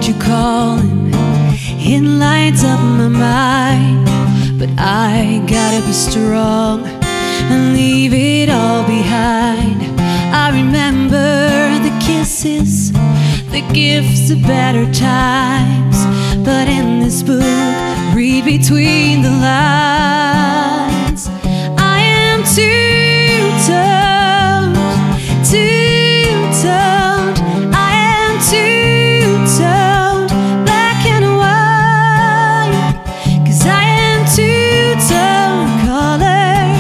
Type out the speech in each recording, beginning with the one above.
you calling, it lights up my mind. But I gotta be strong and leave it all behind. I remember the kisses, the gifts of better times. But in this book, read between the lines. I am two-toned, two-toned. I am two-toned, black and white. 'Cause I am two-toned, colored,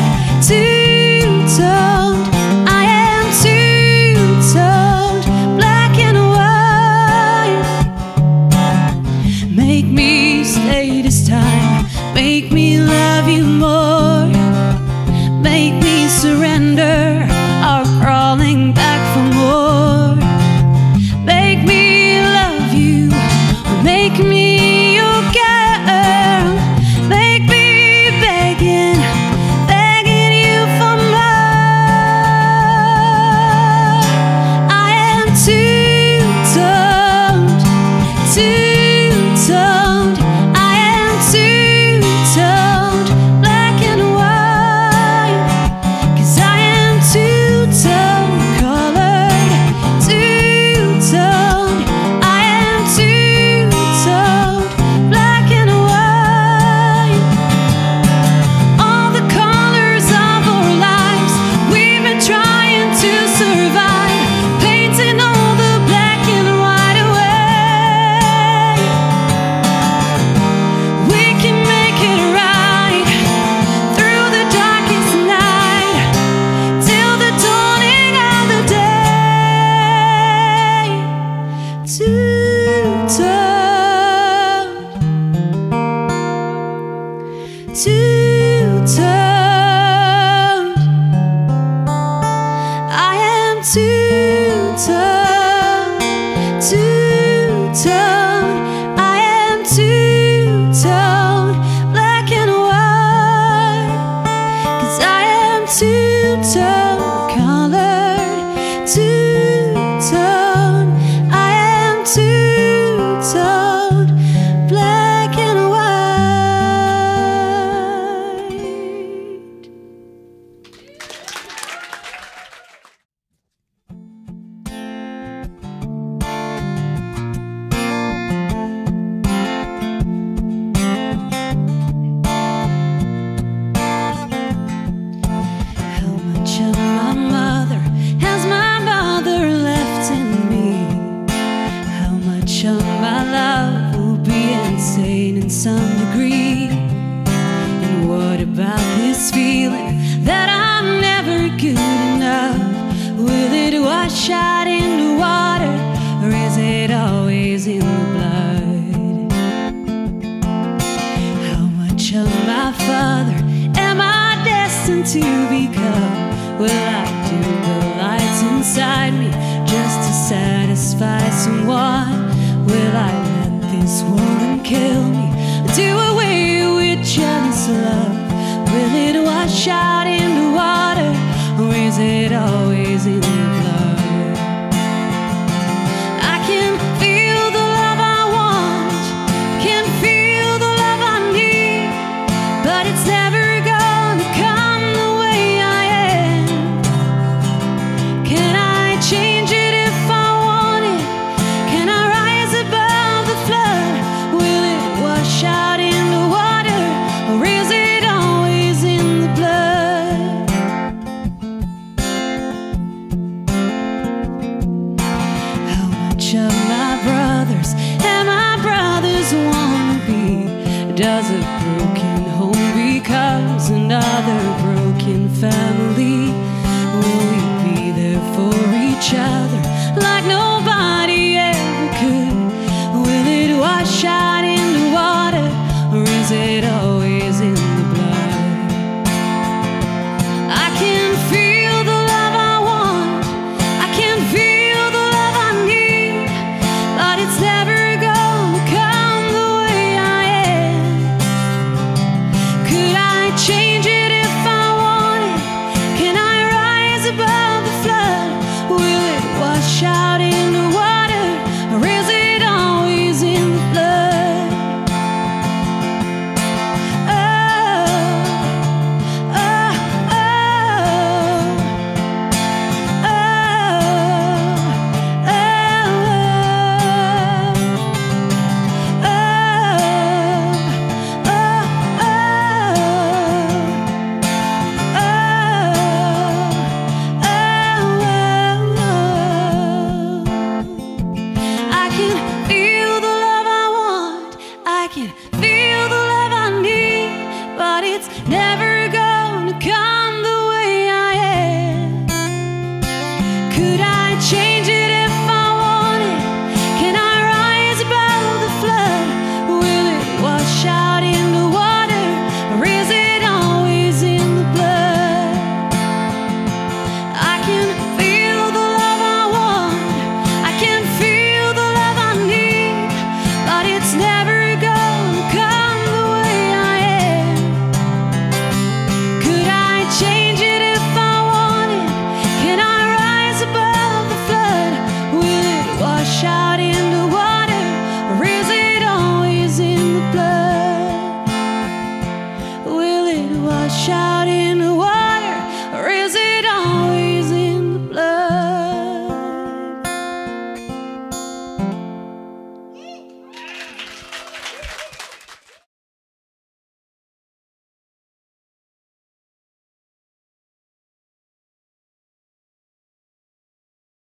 two-toned. I am two-toned, black and white. Make me stay this time, make me love you more, make me surrender or crawling back for more. Make me love you, make me your girl, make me begging, begging you for more. I am two-toned, two-toned. I am two-toned, black and white. 'Cause I am two-toned, colored, two-toned. I am two-toned, black and white. All the colors of our lives, we've been trying to survive, painting all the black and white away. We can make it right through the darkest night, till the dawning of the day. Two-toned, two-toned. I am two-toned, two-toned. I am two-toned, black and white. 'Cause I am two-toned, colored, two-toned. I am two-toned, black and white. How much of my mother has my mother left in me? How much of my love will be insane in some degree? And what about this feeling that I'm never good enough? Will it wash out in the water, or is it always in the blood? How much of my father am I destined to become? Will I dim the lights inside me just to satisfy someone? Will I let this woman kill me, do away with jealous love? Will it wash out in the water, or is it always in the